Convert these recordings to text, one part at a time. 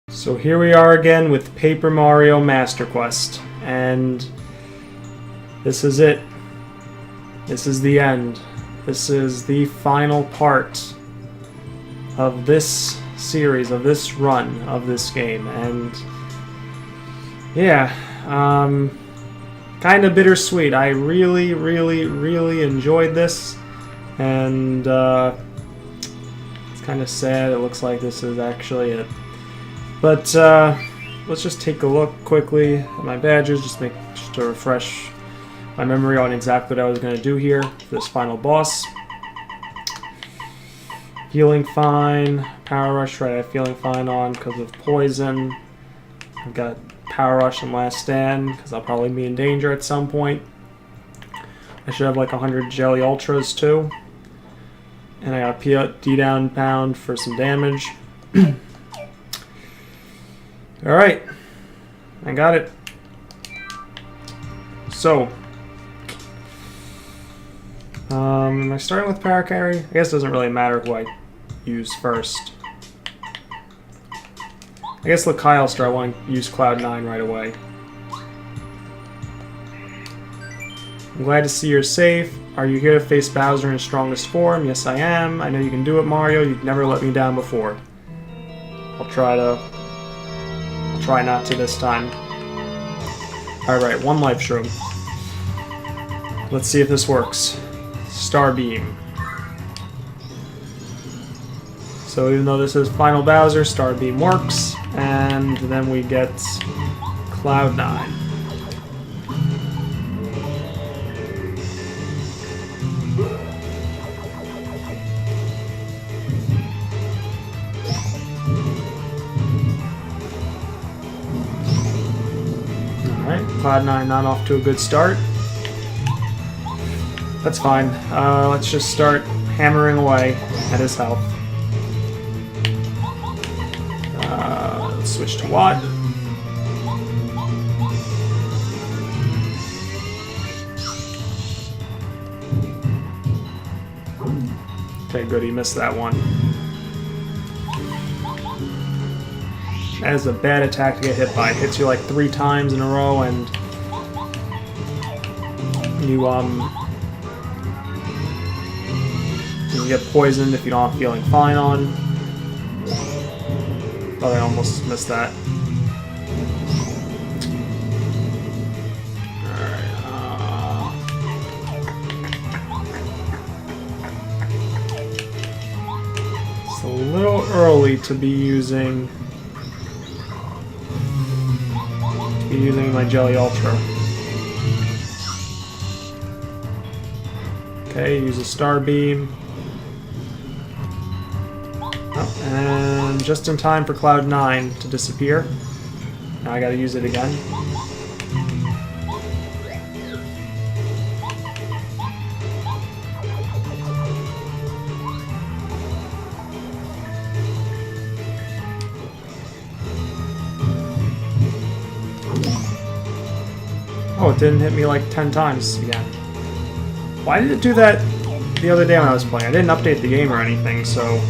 So here we are again with Paper Mario Master Quest, and this is it. This is the end. This is the final part of this series, of this run of this game, and yeah, kind of bittersweet. I really enjoyed this, and it's kind of sad. It looks like this is actually it. But let's just take a look quickly at my badges, just to refresh my memory on exactly what I was going to do here for this final boss. Feeling fine, Power Rush, right? I have Feeling Fine on because of poison. I've got Power Rush and Last Stand because I'll probably be in danger at some point. I should have like 100 Jelly Ultras too. And I got D down pound for some damage. Alright, I got it. So, am I starting with Power Carry? I guess it doesn't really matter who I use first. I guess Lycailster, I want to use Cloud9 right away. I'm glad to see you're safe. Are you here to face Bowser in his strongest form? Yes, I am. I know you can do it, Mario. You've never let me down before. I'll try not to this time. Alright, one life shroom. Let's see if this works. Star Beam. So even though this is Final Bowser, Star Beam works, and then we get Cloud9. Cloud9 not off to a good start. That's fine. Let's just start hammering away at his health. Let's switch to Watt. Okay, good, he missed that one. That is a bad attack to get hit by. It hits you like 3 times in a row, and you get poisoned if you don't have Feeling Fine on. Oh, I almost missed that. Alright, it's a little early to be using my Jelly Ultra. Okay, use a Star Beam. Oh, and just in time for Cloud9 to disappear. Now I gotta use it again. Oh, it didn't hit me like 10 times again. Why did it do that the other day when I was playing? I didn't update the game or anything, so...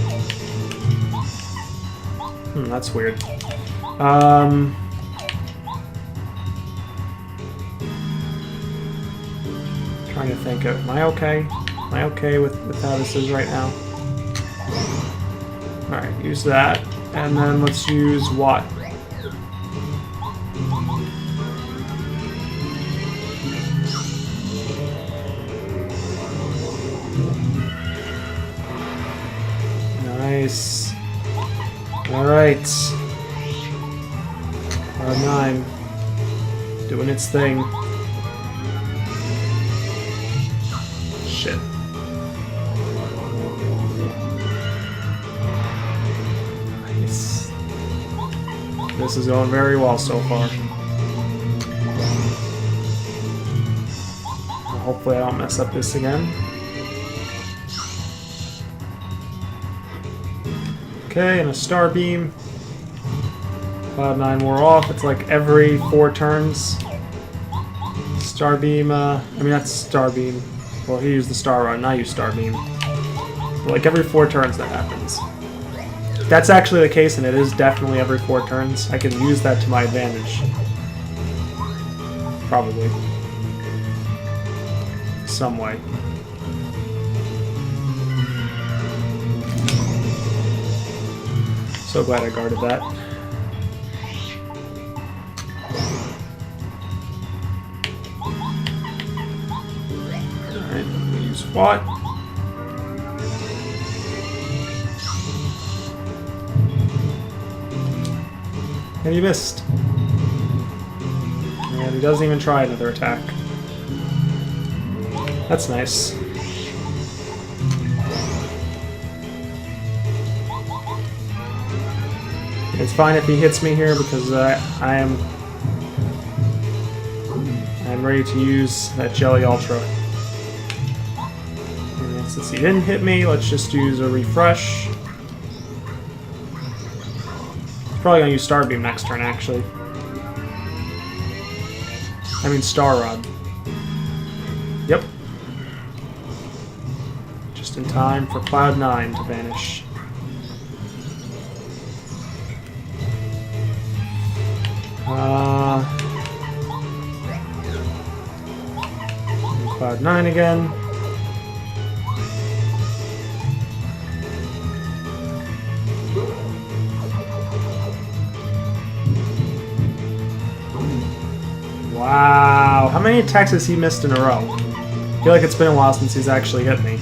that's weird. Trying to think of... Am I okay? Am I okay with how this is right now? Alright, use that. And then let's use Watt. Nice. Alright. R9. Doing its thing. Shit. Nice. This is going very well so far. Hopefully I don't mess up this again. Okay, and a Star Beam. Cloud9 wore off. It's like every 4 turns. Star Beam, I mean that's Star Beam. Well, he used the Star Run, I use Star Beam. But like every 4 turns that happens. that's actually the case, and it is definitely every 4 turns, I can use that to my advantage. Probably. Some way. So glad I guarded that. Alright, use what? And he missed. And he doesn't even try another attack. That's nice. It's fine if he hits me here because I'm ready to use that Jelly Ultra. And since he didn't hit me, let's just use a refresh. He's probably gonna use Star Beam next turn, actually. I mean Star Rod. Yep. Just in time for Cloud9 to vanish. Cloud9 again. Wow, how many attacks has he missed in a row? I feel like it's been a while since he's actually hit me.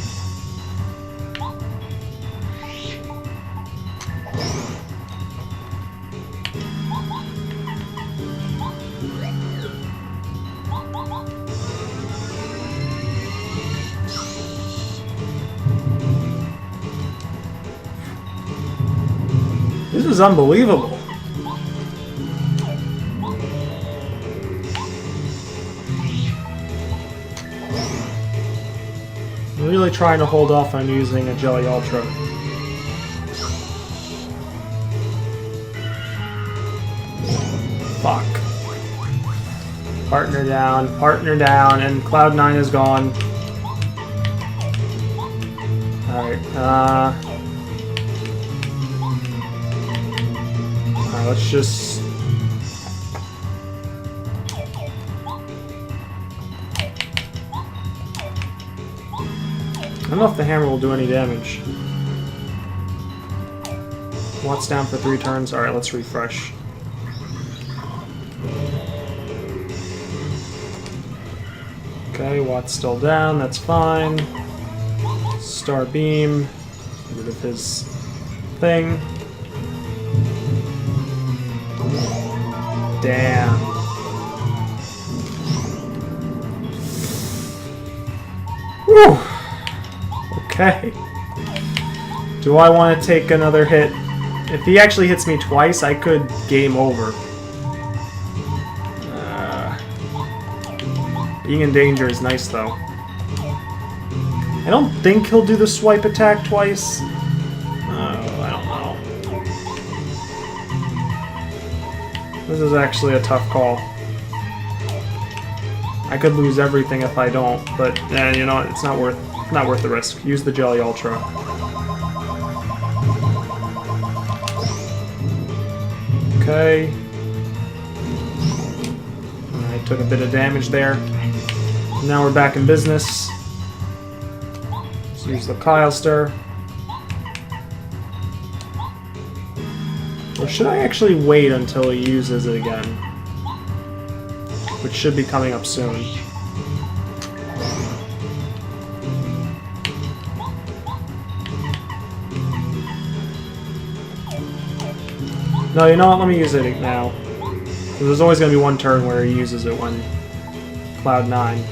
This is unbelievable. I'm really trying to hold off on using a Jelly Ultra. Fuck. Partner down, and Cloud9 is gone. Alright, let's just... I don't know if the hammer will do any damage. Watt's down for 3 turns. Alright, let's refresh. Okay, Watt's still down. That's fine. Star Beam. Get rid of his thing. Damn. Whew. Okay. Do I want to take another hit? If he actually hits me twice, I could game over. Being in danger is nice, though. I don't think he'll do the swipe attack twice. I don't know. This is actually a tough call. I could lose everything if I don't, but you know what? It's not worth the risk. Use the Jelly Ultra. Okay. I took a bit of damage there. Now we're back in business. Let's use the Kyle Stir. Or should I actually wait until he uses it again? Which should be coming up soon. No, you know what? Let me use it now. There's always going to be one turn where he uses it when Cloud9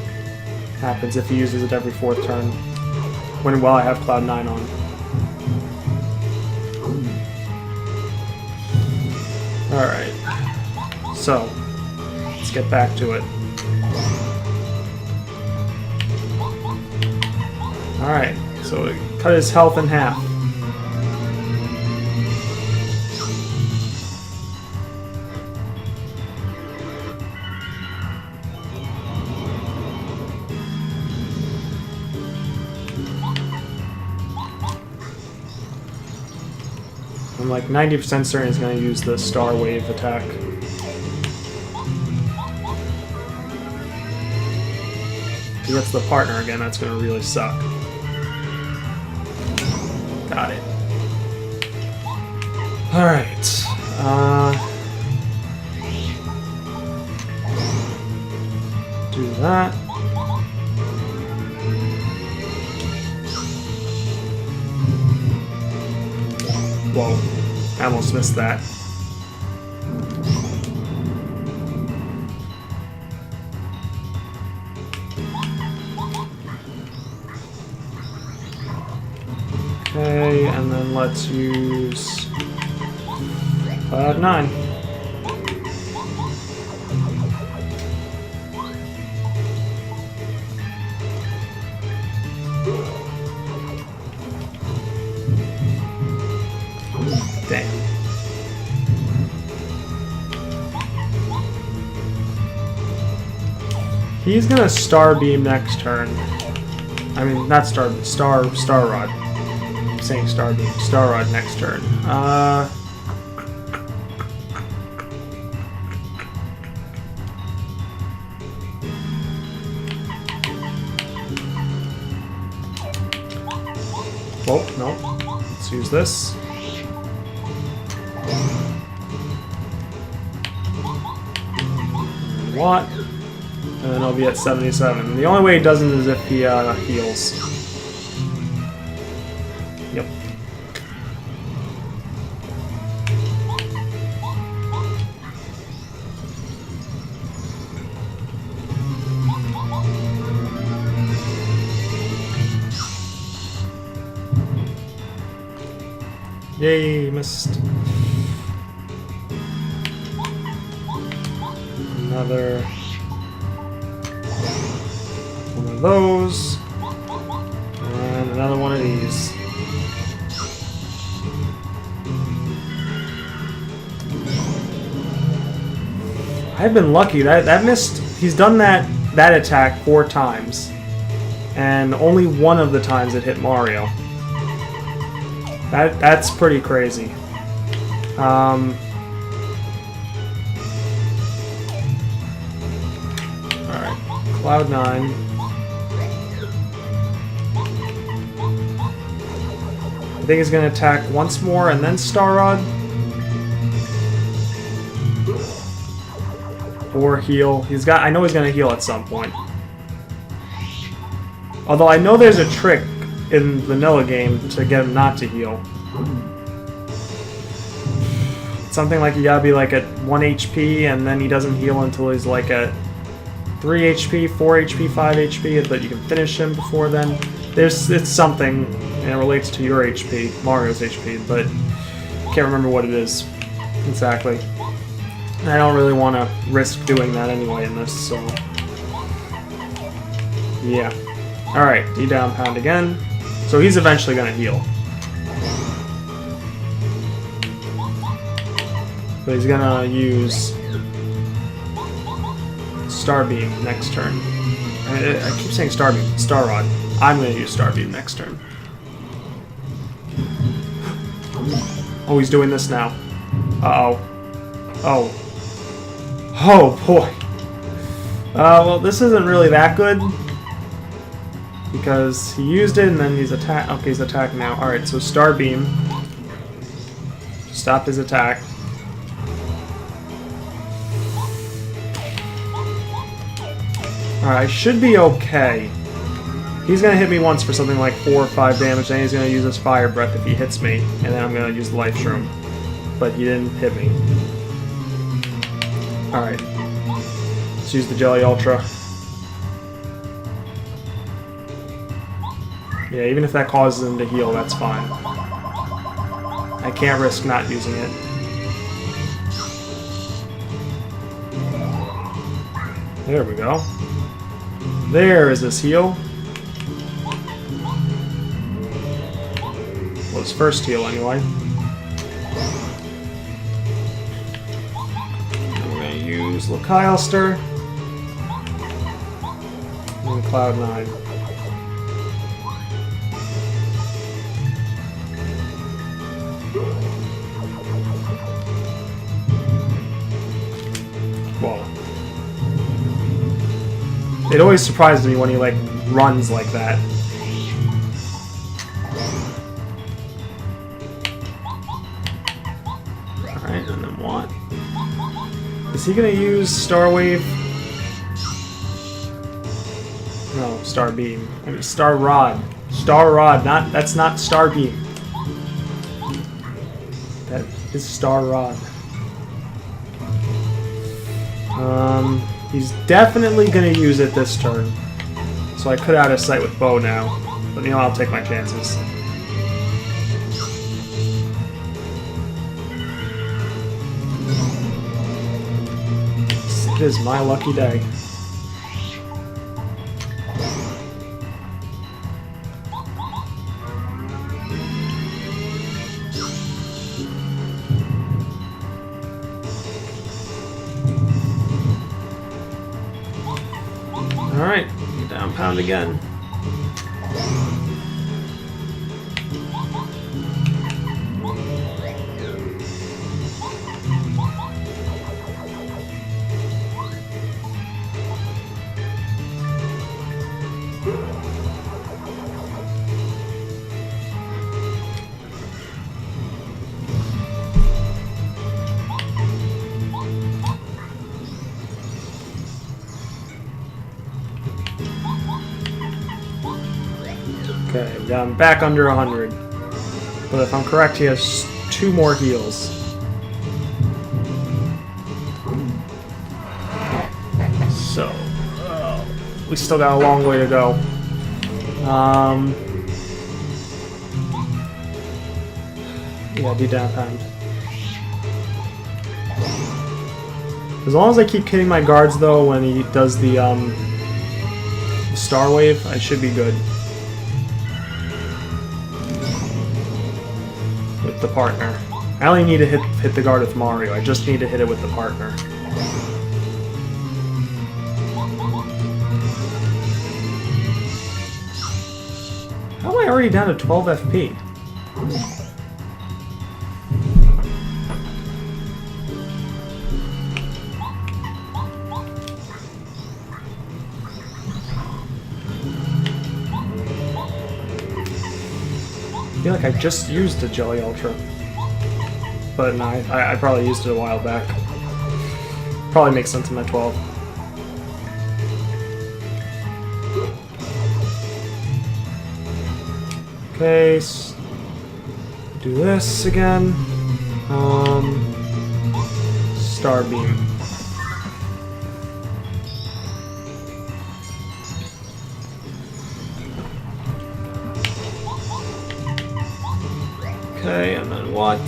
happens, if he uses it every 4th turn. While I have Cloud9 on. Alright. So, let's get back to it. Alright, so we cut his health in half. I'm like 90% certain he's going to use the Star Wave attack. If he gets the partner again, that's going to really suck. Got it. Alright. Do that. Whoa, I almost missed that. Okay, and then let's use 9. Damn. He's gonna Star Beam next turn. I mean, not Star Rod. I'm saying Star Beam. Star Rod next turn. Oh, no. Let's use this. What? And then I'll be at 77. The only way he doesn't is if he heals. Yep. Yay, missed. Another one of those. And another one of these. I've been lucky. That missed. He's done that attack 4 times. And only one of the times it hit Mario. That's pretty crazy. Alright, Cloud9. I think he's going to attack once more and then Star Rod. Or heal. I know he's going to heal at some point. Although I know there's a trick in vanilla game to get him not to heal. Something like you gotta be like at 1 HP and then he doesn't heal until he's like at 3 HP, 4 HP, 5 HP, but you can finish him before then. It's something, and it relates to your HP, Mario's HP, but I can't remember what it is exactly. And I don't really want to risk doing that anyway in this, so yeah. Alright, D down pound again. So he's eventually going to heal. But he's going to use Star Beam next turn. I keep saying Star Beam. Star Rod. I'm going to use Star Beam next turn. Oh, he's doing this now. Uh-oh. Oh. Oh, boy. Well, this isn't really that good. Because he used it and then he's attack. Okay, he's attacked now. Alright, so Star Beam. Stop his attack. Alright, I should be okay. He's gonna hit me once for something like 4 or 5 damage, then he's gonna use his Fire Breath if he hits me, and then I'm gonna use the Life Shroom. But he didn't hit me. Alright. Let's use the Jelly Ultra. Yeah, even if that causes him to heal, that's fine. I can't risk not using it. There we go. There is his heal. Well, his first heal, anyway. We're going to use Lakilester. And Cloud9. it always surprises me when he like runs like that. Alright, and then what? Is he gonna use Star Wave? No, Star Beam. I mean Star Rod. Star Rod, that's not Star Beam. That is Star Rod. He's definitely gonna use it this turn. So I could out of sight with Bo now. But you know, I'll take my chances. It is my lucky day. Alright, down pound again. Okay, I'm back under 100. But if I'm correct, he has 2 more heals. So, we still got a long way to go. Yeah, do down pound. As long as I keep hitting my guards, though, when he does the Star Wave, I should be good. With the partner. I only need to hit the guard with Mario. I just need to hit it with the partner. How am I already down to 12 FP? I feel like I just used the Jelly Ultra. But no, I probably used it a while back. Probably makes sense in my 12. Okay, do this again. Star Beam. Okay, and then what?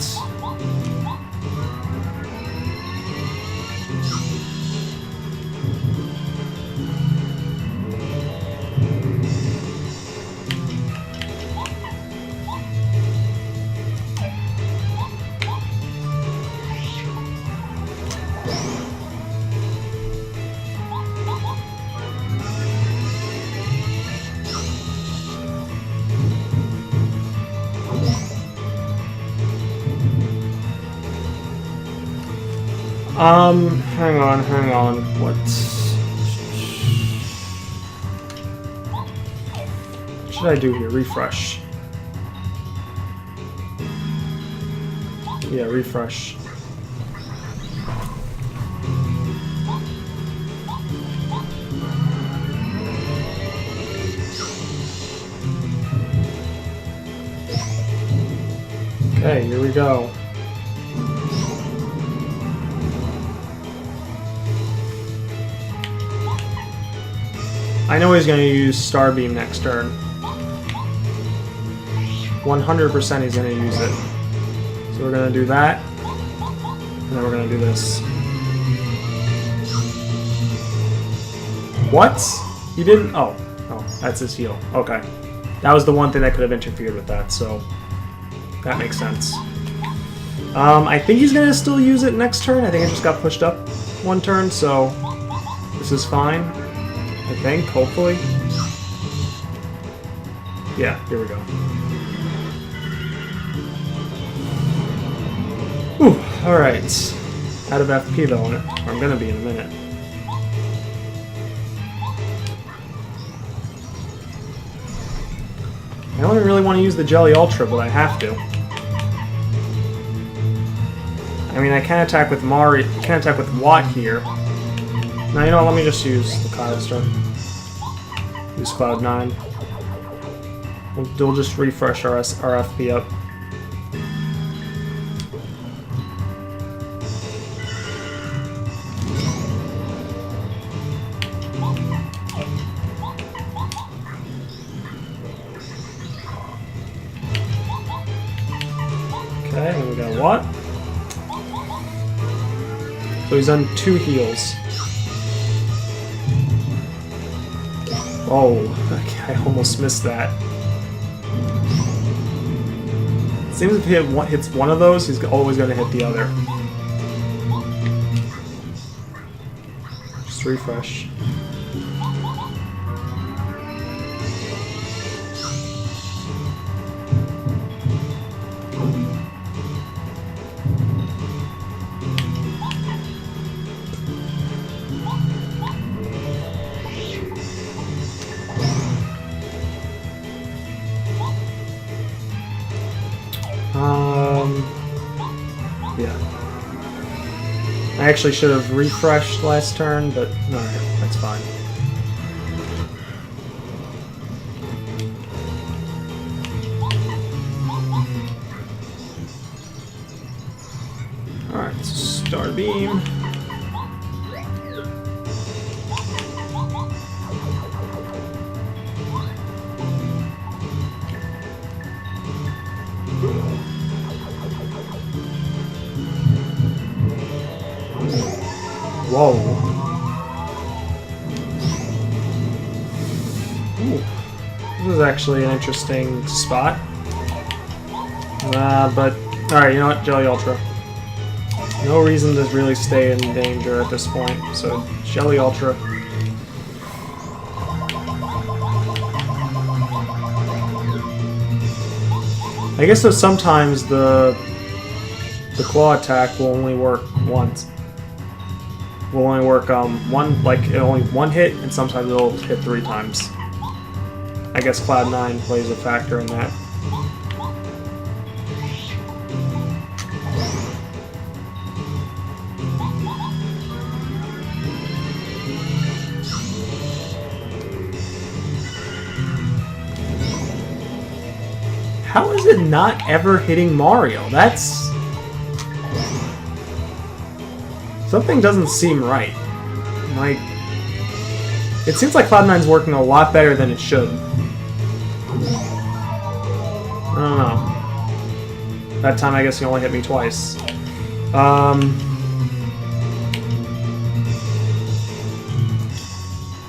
Hang on, what should I do here? Refresh. Yeah, refresh. Okay, here we go. I know he's going to use Star Beam next turn. 100% he's going to use it. So we're going to do that. And then we're going to do this. What? He didn't? Oh, that's his heal. Okay. That was the one thing that could have interfered with that, so that makes sense. I think he's going to still use it next turn. I think it just got pushed up 1 turn, so this is fine. I think, hopefully. Yeah, here we go. Whew, alright. Out of FP though, or I'm gonna be in a minute. I don't really want to use the Jelly Ultra, but I have to. I mean, I can attack with Mario. I can attack with Watt here. Now, you know what? Let me just use the Kyle's turn. Use Cloud9. We'll just refresh our FP up. Okay, and we got Watt. So he's done 2 heals. Oh, okay, I almost missed that. It seems if he hits one of those, he's always going to hit the other. Just refresh. Yeah. I actually should have refreshed last turn, but alright, that's fine. Alright, Star Beam. Whoa. Ooh. This is actually an interesting spot. But, alright, you know what? Jelly Ultra. No reason to really stay in danger at this point, so Jelly Ultra. I guess that sometimes the claw attack will only work once. Will only work only one hit, and sometimes it'll hit 3 times. I guess Cloud9 plays a factor in that. How is it not ever hitting Mario? That's... Something doesn't seem right. Like, it seems like Cloud9's working a lot better than it should. I don't know. That time I guess he only hit me twice.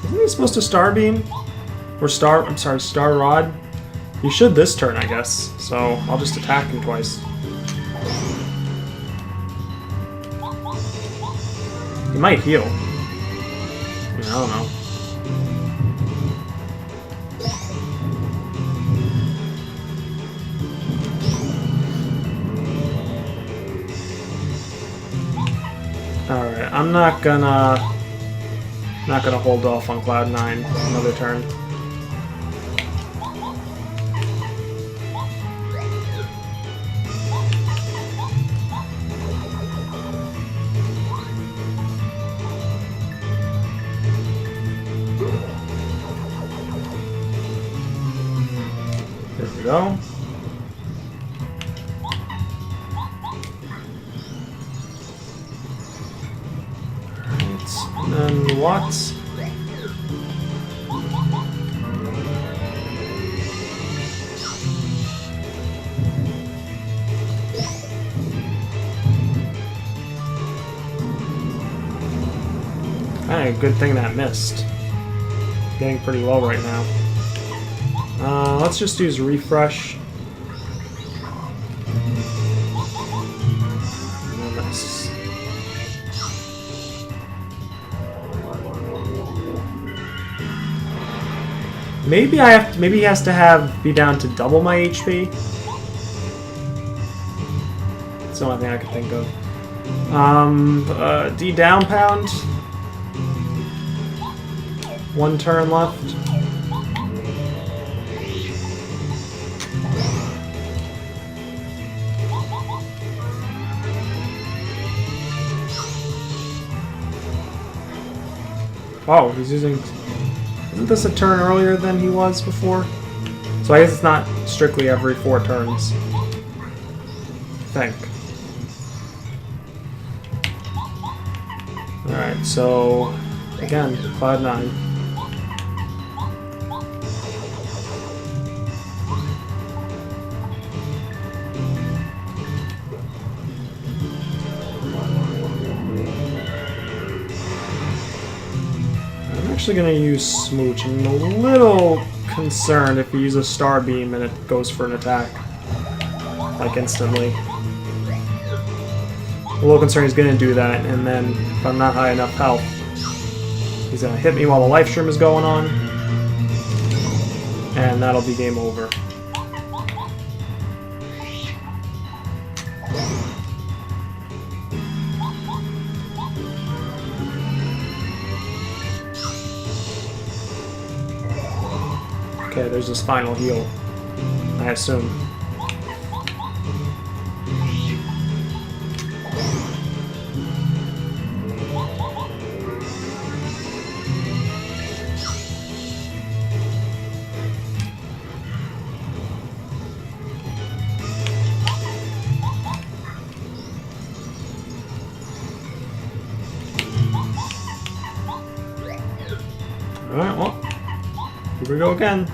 Isn't he supposed to Star Beam? Or Star Rod? You should this turn, I guess. So I'll just attack him twice. He might heal. I don't know. Alright, I'm not gonna hold off on Cloud9 another turn. There we go. And then Watts. Kind of a good thing that missed. Getting pretty low right now. Let's just use refresh. Nice. Maybe maybe he has to be down to double my HP. That's the only thing I could think of. D down pound. 1 turn left. Oh, he's using... Isn't this a turn earlier than he was before? So I guess it's not strictly every 4 turns. I think. Alright, so... Again, Cloud 9. I'm actually going to use Smooch. I'm a little concerned if you use a Star Beam and it goes for an attack. Like instantly. A little concerned he's going to do that, and then if I'm not high enough health, he's going to hit me while the life stream is going on, and that'll be game over. Okay, there's this final heal, I assume. Alright, well, here we go again.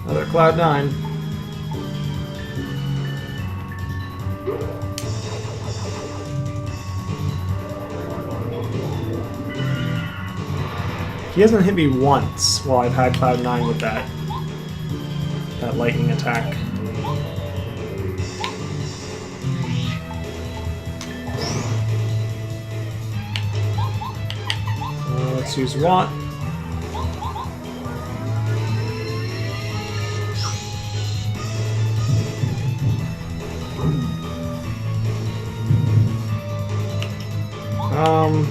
Another Cloud 9. He hasn't hit me once while I've had Cloud 9 with that lightning attack. Let's use Watt.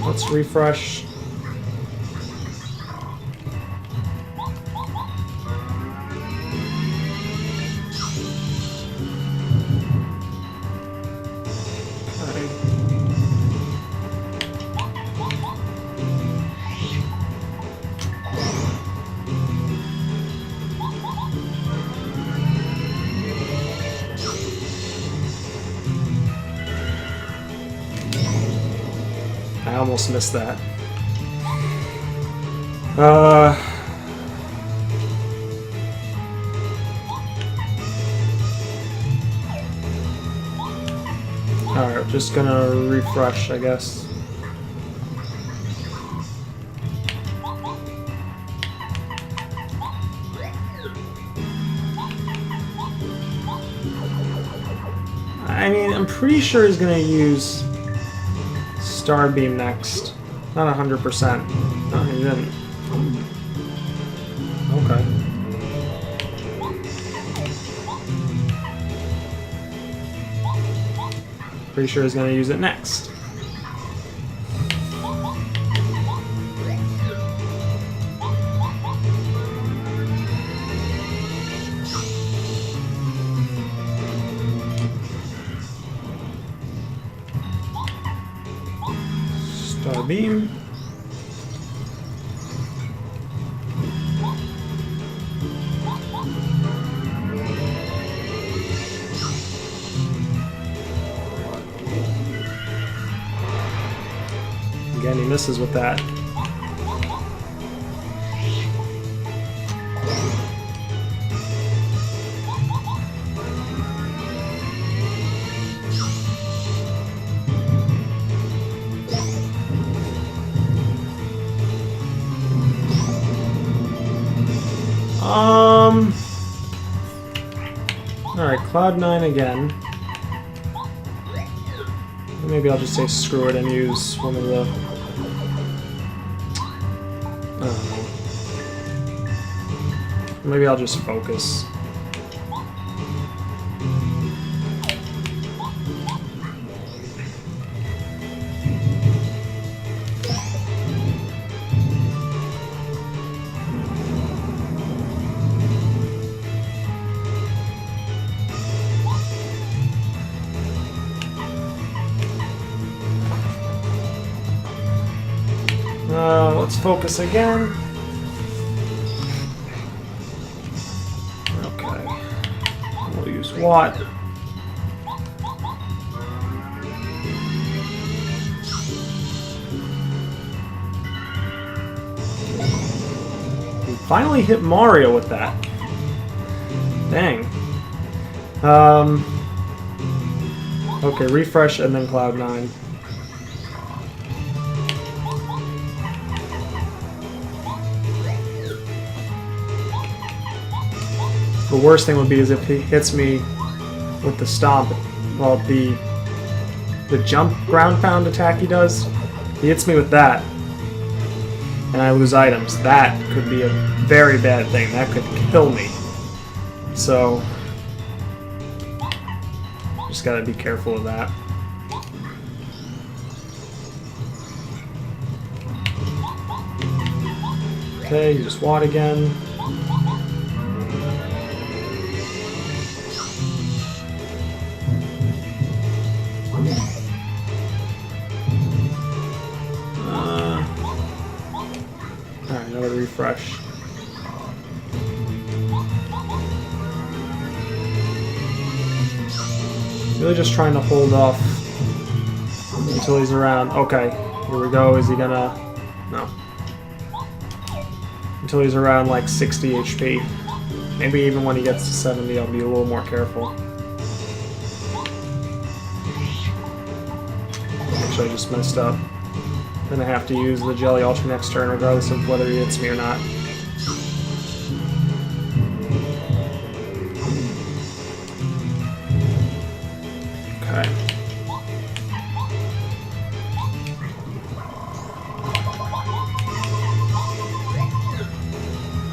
Let's refresh. I almost missed that. Alright, just gonna refresh, I guess. I mean, I'm pretty sure he's gonna use Star Beam next. Not 100%. No, he didn't. Okay. Pretty sure he's gonna use it next. Star Beam. Again, he misses with that. Alright, Cloud 9 again. Maybe I'll just say screw it and use one of the... I don't know. Maybe I'll just focus. Let's focus again. Okay. We'll use Watt. We finally hit Mario with that. Dang. Okay, refresh and then Cloud9. The worst thing would be is if he hits me with the stomp, well, the jump ground pound attack he does, he hits me with that, and I lose items. That could be a very bad thing. That could kill me. So, just gotta be careful of that. Okay, use Watt again. Alright, another refresh. Really just trying to hold off until he's around. Okay, here we go. Is he gonna... No. Until he's around like 60 HP. Maybe even when he gets to 70, I'll be a little more careful. Actually, I just messed up. Then I have to use the Jelly Ultra next turn regardless of whether he hits me or not. Okay.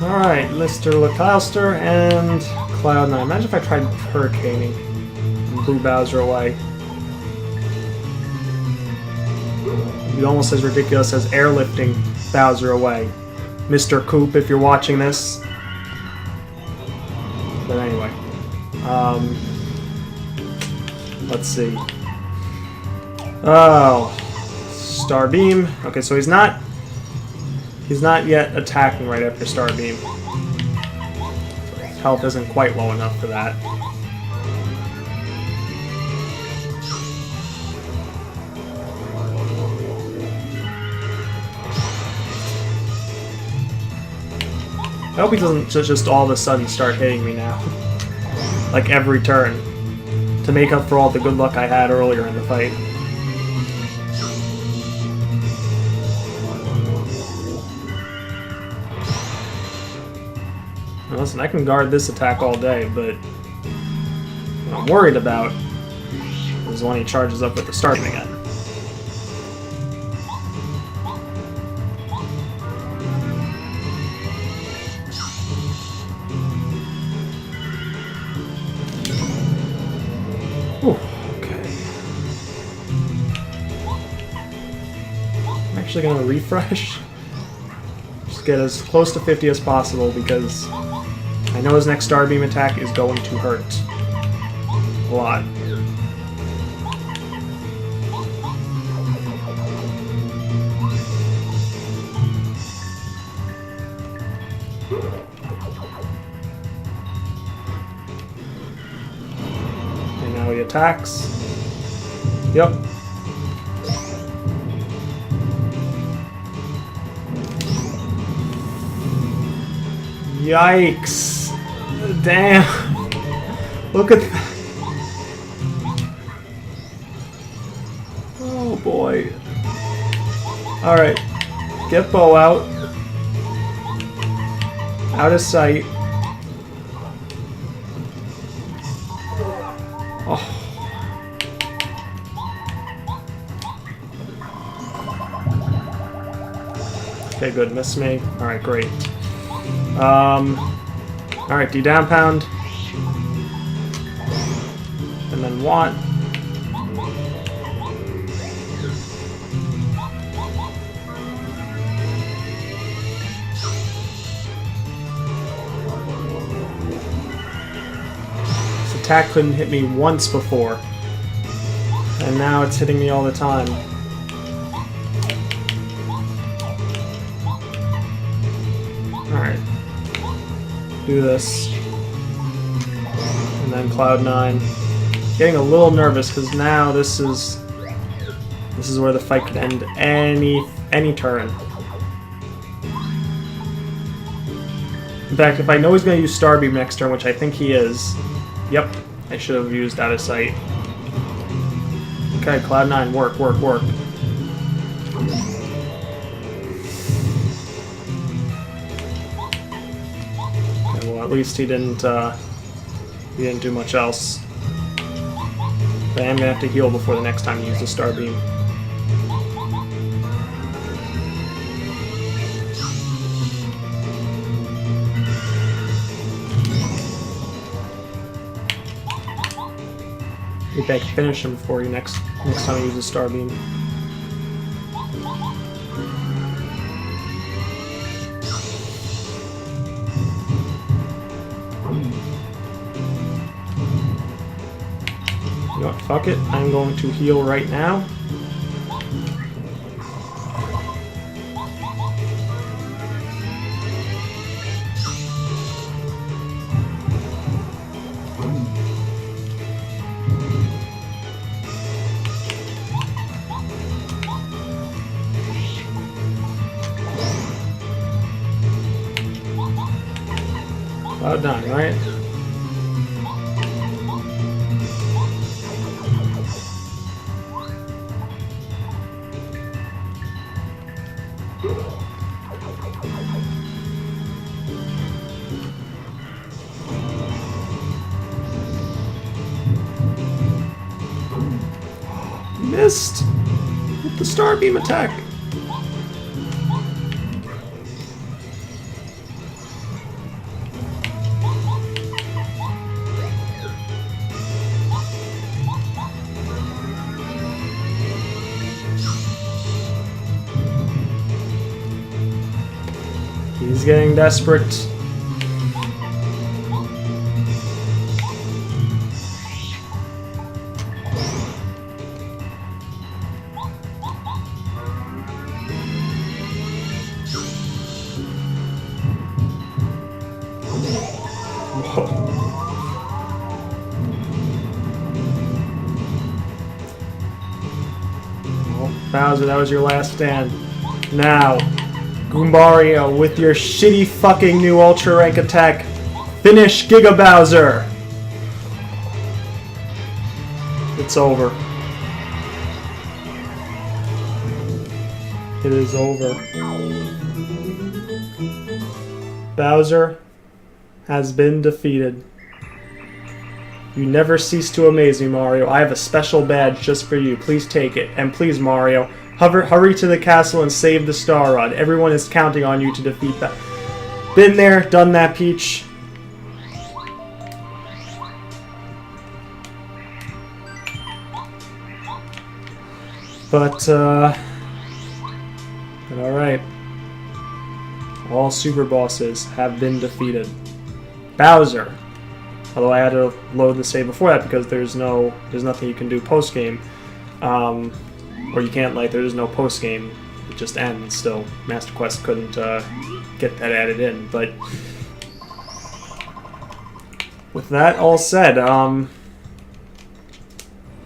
Alright, Mr. LaCalster and Cloud9. Imagine if I tried Hurricaning and blew Bowser away. It'd be almost as ridiculous as airlifting Bowser away. Mr. Coop, if you're watching this. But anyway. Let's see. Oh. Starbeam. Okay, so he's not yet attacking right after Starbeam. His health isn't quite low enough for that. I hope he doesn't just all of a sudden start hitting me now. Like every turn. To make up for all the good luck I had earlier in the fight. Now listen, I can guard this attack all day, but what I'm worried about is when he charges up with the Starbeam again. Actually gonna refresh. Just get as close to 50 as possible because I know his next Starbeam attack is going to hurt a lot. And now he attacks. Yep. Yikes. Damn. Look at that. Oh boy. Alright. Get Bo out. Out of sight. Oh. Okay, good. Miss me. Alright, great. Alright, D down pound. And then Watt. This attack couldn't hit me once before. And now it's hitting me all the time. do this. And then Cloud 9. Getting a little nervous because now this is where the fight could end any turn. In fact, if I know he's going to use Starbeam next turn, which I think he is, yep, I should have used Out of Sight. Okay, Cloud 9, work, work, work. Okay, well, at least he didn't do much else. But I am going to have to heal before the next time you use the Starbeam. Maybe I can finish him before you next time I use a Starbeam. You know what, fuck it. I'm going to heal right now. About done, right? Missed with the Starbeam attack. He's getting desperate. Well, Bowser, that was your last stand. Now, Goombario, with your shitty fucking new Ultra Rank attack, finish Giga Bowser! It's over. It is over. Bowser has been defeated. You never cease to amaze me, Mario. I have a special badge just for you. Please take it. And please, Mario, hurry to the castle and save the Star Rod. Everyone is counting on you to defeat that. Been there, done that, Peach. But alright. All super bosses have been defeated. Bowser. Although I had to load the save before that because there's nothing you can do post-game. Or you can't, like, there's no post-game. It just ends still. Master Quest couldn't get that added in. But with that all said,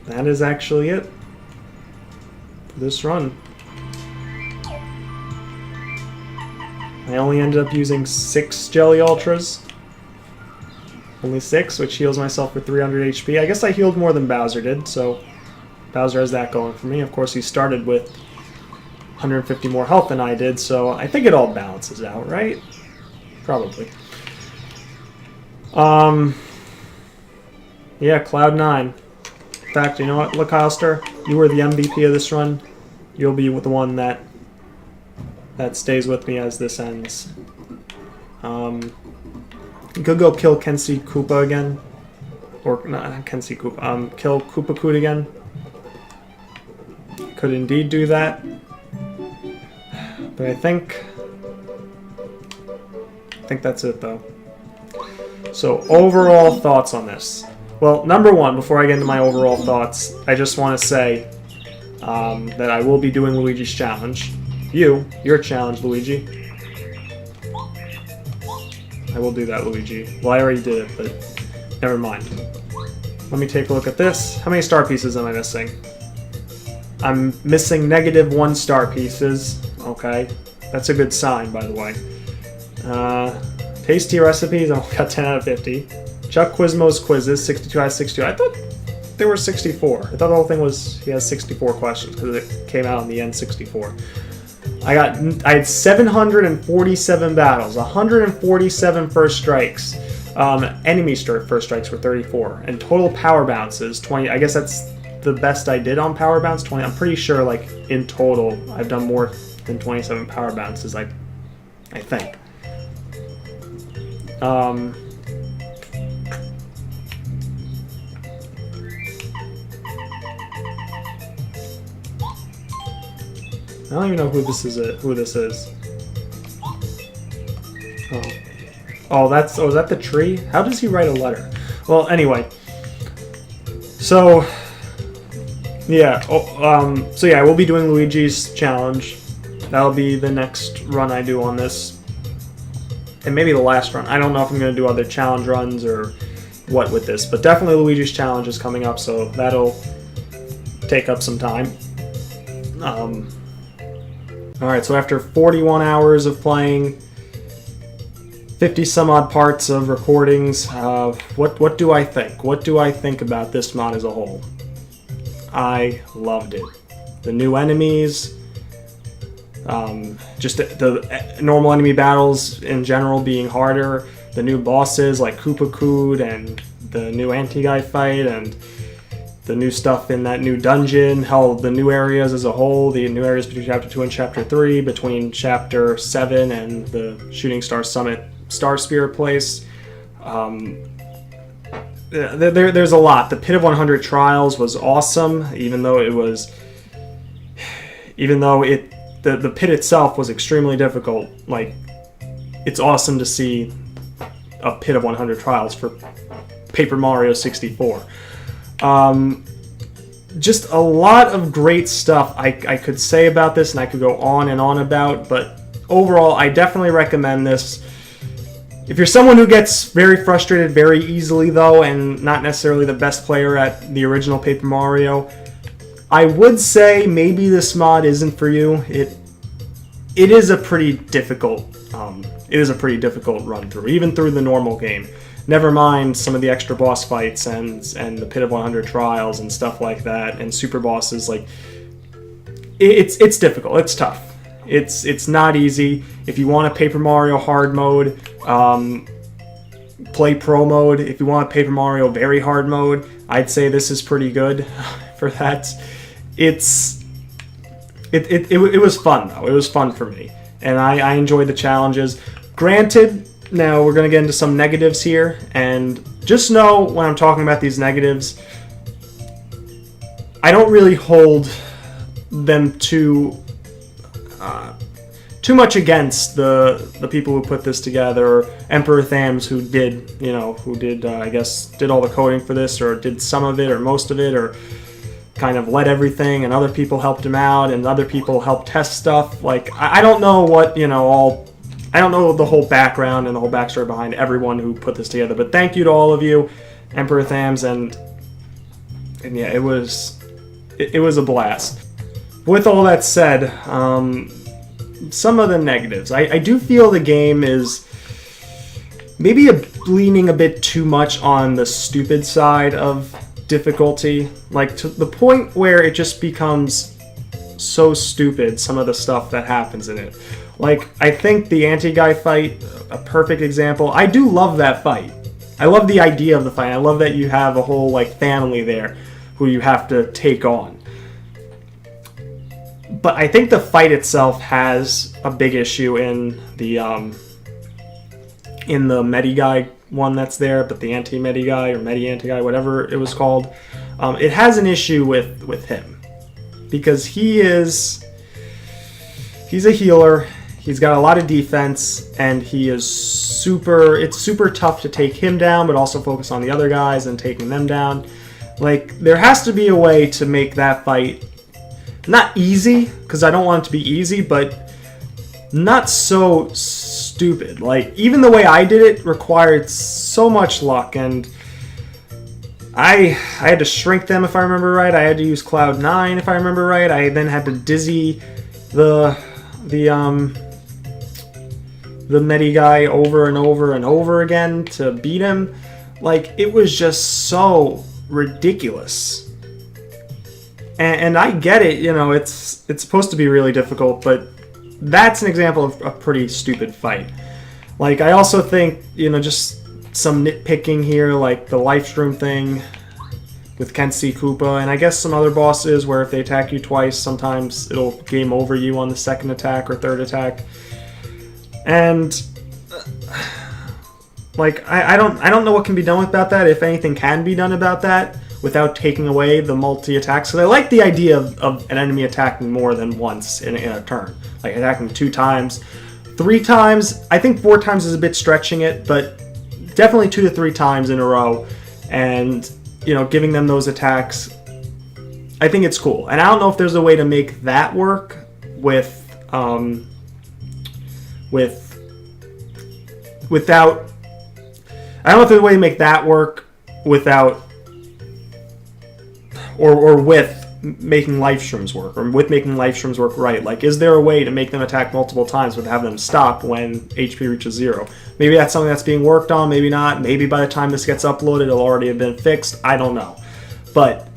that is actually it for this run. I only ended up using 6 Jelly Ultras. Only 6, which heals myself for 300 HP. I guess I healed more than Bowser did, so Bowser has that going for me. Of course, he started with 150 more health than I did, so I think it all balances out, right? Probably. Yeah, Cloud 9. In fact, you know what, look, Holster, you were the MVP of this run. You'll be the one that stays with me as this ends. You could go kill Kenshi Koopa again. Or, not Kenshi Koopa. Kill Koopa Koot again. Could indeed do that. But I think that's it, though. So, overall thoughts on this. Well, number one, before I get into my overall thoughts, I just want to say that I will be doing Luigi's Challenge. Your challenge, Luigi. I will do that, Luigi. Well, I already did it, but never mind. Let me take a look at this. How many star pieces am I missing? I'm missing -1 star pieces. Okay. That's a good sign, by the way. Tasty recipes, I got 10 out of 50. Chuck Quizmo's quizzes, 62 out of 62. I thought there were 64. I thought the whole thing was he has 64 questions because it came out in the end 64. I had 747 battles, 147 first strikes. Enemy first strikes were 34, and total power bounces 20. I guess that's the best I did on power bounce, 20. I'm pretty sure, like, in total, I've done more than 27 power bounces. I think. I don't even know who this is. Oh, is that the tree? How does he write a letter? Well, anyway. So, yeah. So yeah, I will be doing Luigi's challenge. That'll be the next run I do on this. And maybe the last run. I don't know if I'm going to do other challenge runs or what with this. But definitely Luigi's challenge is coming up, so that'll take up some time. Alright, so after 41 hours of playing, 50 some odd parts of recordings, what do I think? What do I think about this mod as a whole? I loved it. The new enemies, just the normal enemy battles in general being harder, the new bosses like Koopa Kood and the new anti-guy fight, and the new stuff in that new dungeon, hell, the new areas as a whole, the new areas between Chapter 2 and Chapter 3, between Chapter 7 and the Shooting Star Summit Star Spear place. There's a lot. The Pit of 100 Trials was awesome, even though the pit itself was extremely difficult. Like, it's awesome to see a Pit of 100 Trials for Paper Mario 64. Just a lot of great stuff I could say about this, and I could go on and on about, but overall, I definitely recommend this. If you're someone who gets very frustrated very easily, though, and not necessarily the best player at the original Paper Mario, I would say maybe this mod isn't for you. It is a pretty difficult run through, even through the normal game. Never mind some of the extra boss fights and the Pit of 100 Trials and stuff like that, and super bosses. Like, it's difficult. It's tough. It's not easy. If you want a Paper Mario hard mode, play Pro mode. If you want a Paper Mario very hard mode, I'd say this is pretty good for that. It was fun though. It was fun for me, and I enjoyed the challenges. Granted. Now, we're going to get into some negatives here, and just know when I'm talking about these negatives, I don't really hold them too much against the people who put this together, or Emperor Thams, who did, I guess, did all the coding for this, or did some of it, or most of it, or kind of led everything, and other people helped him out, and other people helped test stuff. Like, I don't know what, I don't know the whole background and the whole backstory behind everyone who put this together, but thank you to all of you, Emperor Thams, and yeah, it was a blast. With all that said, some of the negatives. I do feel the game is maybe leaning a bit too much on the stupid side of difficulty, like to the point where it just becomes so stupid, some of the stuff that happens in it. Like, I think the anti-guy fight, a perfect example. I do love that fight. I love the idea of the fight. I love that you have a whole, like, family there who you have to take on. But I think the fight itself has a big issue in the Medi-Guy one that's there, but the Anti-Medi-Guy or Medi-Anti-Guy, whatever it was called, it has an issue with him. Because he's a healer. He's got a lot of defense, and it's super tough to take him down, but also focus on the other guys and taking them down. Like, there has to be a way to make that fight not easy, because I don't want it to be easy, but not so stupid. Like, even the way I did it required so much luck, and I had to shrink them if I remember right. I had to use Cloud 9 if I remember right. I then had to dizzy the Medi guy over and over and over again to beat him. Like, it was just so ridiculous. And I get it, you know, it's supposed to be really difficult, but that's an example of a pretty stupid fight. Like, I also think, you know, just some nitpicking here, like the life stream thing with Kenshi Koopa, and I guess some other bosses where if they attack you twice, sometimes it'll game over you on the second attack or third attack. And like, I don't know what can be done about that, if anything can be done about that, without taking away the multi-attacks. Because I like the idea of an enemy attacking more than once in a turn. Like, attacking 2 times. 3 times, I think 4 times is a bit stretching it, but definitely 2 to 3 times in a row. And, you know, giving them those attacks, I think it's cool. And I don't know if there's a way to make that work without... I don't know if there's a way to make that work without... Or with making life streams work, or with making life streams work right. Like, is there a way to make them attack multiple times but have them stop when HP reaches 0? Maybe that's something that's being worked on, maybe not. Maybe by the time this gets uploaded, it'll already have been fixed. I don't know. But,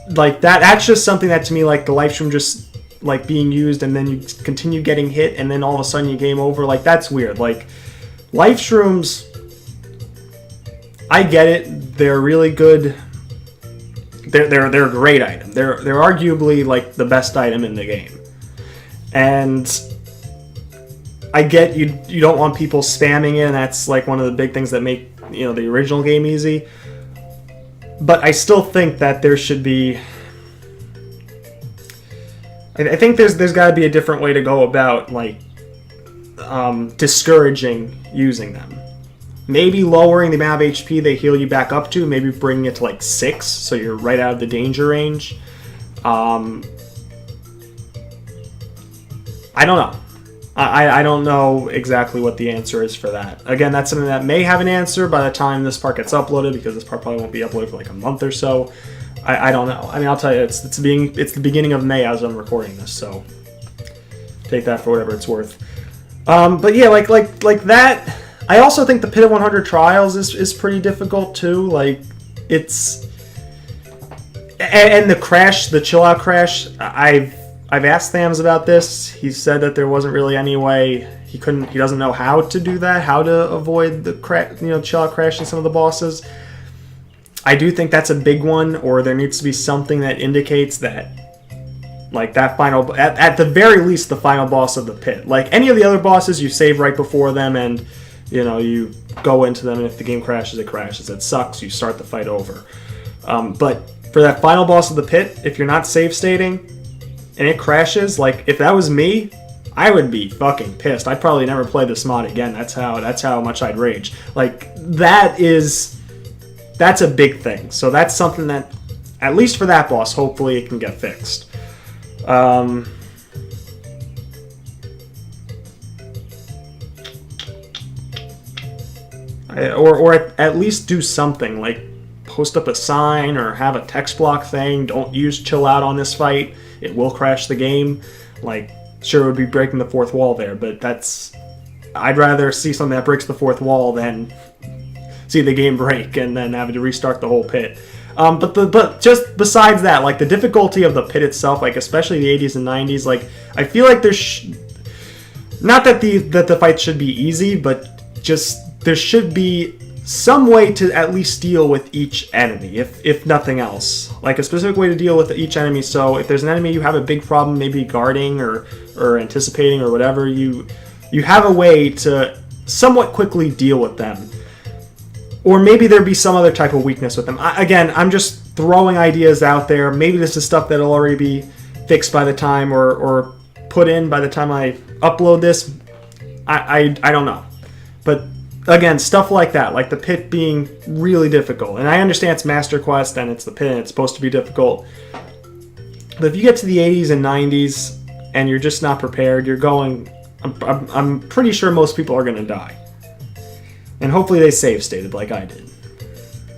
like, that's just something that, to me, like, the life stream just, like, being used and then you continue getting hit and then all of a sudden you game over. Like, that's weird. Like, life streams, I get it. They're really good. They're a great item. They're arguably like the best item in the game. And I get you don't want people spamming it, and that's like one of the big things that make, you know, the original game easy. But I still think that there should be... I think there's got to be a different way to go about, like, discouraging using them. Maybe lowering the amount of HP they heal you back up to. Maybe bringing it to like 6, so you're right out of the danger range. I don't know. I don't know exactly what the answer is for that. Again, that's something that may have an answer by the time this part gets uploaded, because this part probably won't be uploaded for like a month or so. I don't know. I mean, I'll tell you, it's the beginning of May as I'm recording this, so take that for whatever it's worth. But yeah, like that. I also think the Pit of 100 Trials is pretty difficult too. Like, it's... And the crash, the chill out crash, I've asked Thams about this. He said that there wasn't really any way, he doesn't know how to do that, how to avoid the chill out crash in some of the bosses. I do think that's a big one, or there needs to be something that indicates that, like, that final, at the very least, the final boss of the pit. Like, any of the other bosses, you save right before them, and, you know, you go into them, and if the game crashes, it crashes. It sucks, you start the fight over. But for that final boss of the pit, if you're not save stating, and it crashes, like, if that was me, I would be fucking pissed. I'd probably never play this mod again. That's how much I'd rage. Like, that's a big thing. So that's something that, at least for that boss, hopefully it can get fixed. Or at least do something, like post up a sign or have a text block thing. Don't use chill out on this fight. It will crash the game. Like, sure, it would be breaking the fourth wall there, but I'd rather see something that breaks the fourth wall than see the game break and then having to restart the whole pit. But just besides that, like, the difficulty of the pit itself, like, especially the 80s and 90s, like, I feel like there's not that the fight should be easy, but just there should be some way to at least deal with each enemy, if nothing else. Like, a specific way to deal with each enemy. So if there's an enemy you have a big problem maybe guarding or anticipating or whatever, you have a way to somewhat quickly deal with them. Or maybe there'd be some other type of weakness with them. Again, I'm just throwing ideas out there. Maybe this is stuff that'll already be fixed by the time or put in by the time I upload this. I don't know. But again, stuff like that, like the pit being really difficult. And I understand it's Master Quest and it's the pit and it's supposed to be difficult. But if you get to the 80s and 90s and you're just not prepared, you're going I'm pretty sure most people are gonna die. And hopefully they save stated like I did.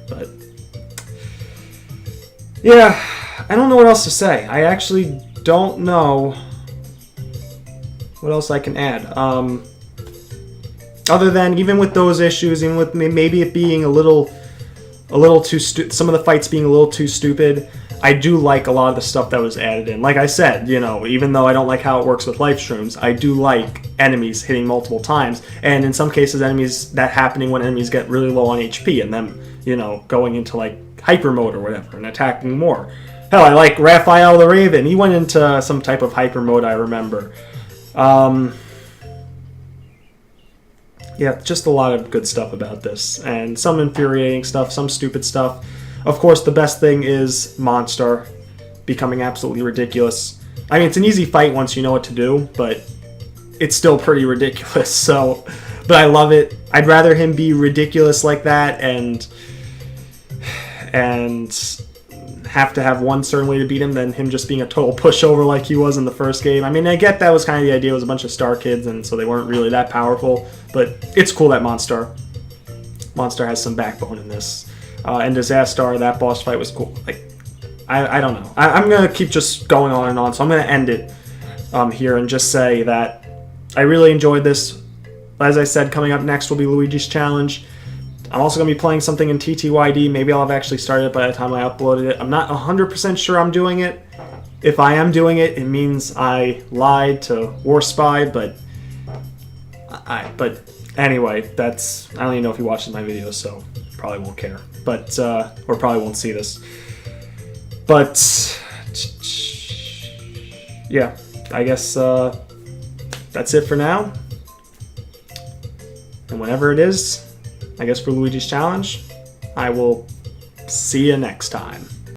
But yeah, I don't know what else to say. I actually don't know what else I can add. Other than even with those issues, even with maybe it being a little too some of the fights being a little too stupid, I do like a lot of the stuff that was added in. Like I said, you know, even though I don't like how it works with life streams, I do like enemies hitting multiple times, and in some cases enemies that happening when enemies get really low on HP and them, you know, going into like hyper mode or whatever and attacking more. Hell, I like Raphael the Raven. He went into some type of hyper mode, I remember. Yeah, just a lot of good stuff about this, and some infuriating stuff, some stupid stuff. Of course, the best thing is Monster becoming absolutely ridiculous. I mean, it's an easy fight once you know what to do, but it's still pretty ridiculous, so... But I love it. I'd rather him be ridiculous like that and have to have one certain way to beat him than him just being a total pushover like he was in the first game. I mean, I get that was kind of the idea. It was a bunch of star kids, and so they weren't really that powerful. But it's cool that Monster has some backbone in this. And Disaster, that boss fight was cool. Like, I don't know. I'm going to keep just going on and on, so I'm going to end it here and just say that I really enjoyed this. As I said, coming up next will be Luigi's Challenge. I'm also going to be playing something in TTYD. Maybe I'll have actually started it by the time I uploaded it. I'm not 100% sure I'm doing it. If I am doing it, it means I lied to War Spy, but anyway, that's... I don't even know if he watches my videos, so probably won't care. But, or probably won't see this. But, yeah, I guess that's it for now. And whenever it is, I guess for Luigi's Challenge, I will see you next time.